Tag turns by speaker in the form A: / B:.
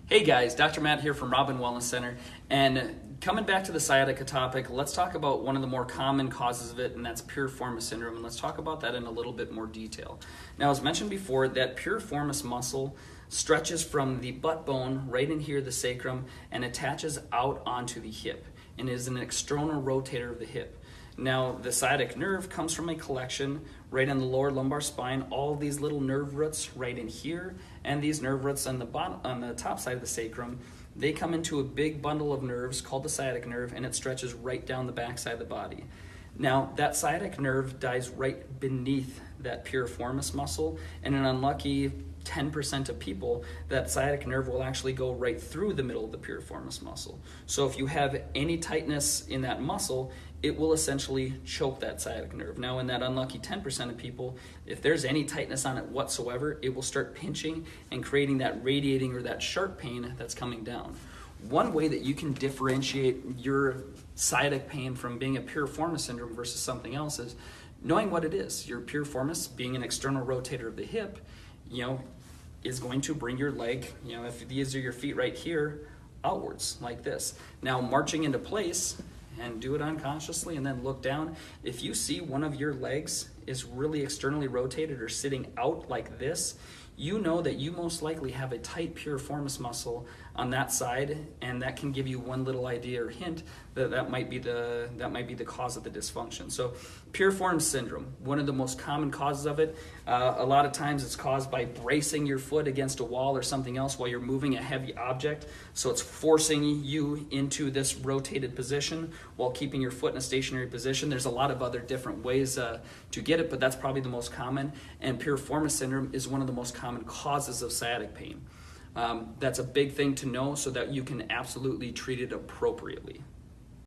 A: Hey guys, Dr. Matt here from Robin Wellness Center, and coming back to the sciatica topic, let's talk about one of the more common causes of it, and that's piriformis syndrome, and let's talk about that in a little bit more detail. Now, as mentioned before, that piriformis muscle stretches from the butt bone right in here, the sacrum, and attaches out onto the hip, and is an external rotator of the hip. Now, the sciatic nerve comes from a collection right in the lower lumbar spine, all of these little nerve roots right in here, and these nerve roots on the bottom, on the top side of the sacrum, they come into a big bundle of nerves called the sciatic nerve, and it stretches right down the back side of the body. Now, that sciatic nerve dies right beneath that piriformis muscle, and an unlucky 10% of people, that sciatic nerve will actually go right through the middle of the piriformis muscle. So if you have any tightness in that muscle, it will essentially choke that sciatic nerve. Now, in that unlucky 10% of people, if there's any tightness on it whatsoever, it will start pinching and creating that radiating or that sharp pain that's coming down. One way that you can differentiate your sciatic pain from being a piriformis syndrome versus something else is knowing what it is. Your piriformis, being an external rotator of the hip, is going to bring your leg, if these are your feet right here, outwards like this. Now, marching into place, and do it unconsciously and then look down. If you see one of your legs is really externally rotated or sitting out like this, you know that you most likely have a tight piriformis muscle on that side, and that can give you one little idea or hint that that might be the cause of the dysfunction. So piriformis syndrome, one of the most common causes of it, a lot of times it's caused by bracing your foot against a wall or something else while you're moving a heavy object. So it's forcing you into this rotated position while keeping your foot in a stationary position. There's a lot of other different ways to get it, but that's probably the most common. And piriformis syndrome is one of the most common causes of sciatic pain. That's a big thing to know so that you can absolutely treat it appropriately.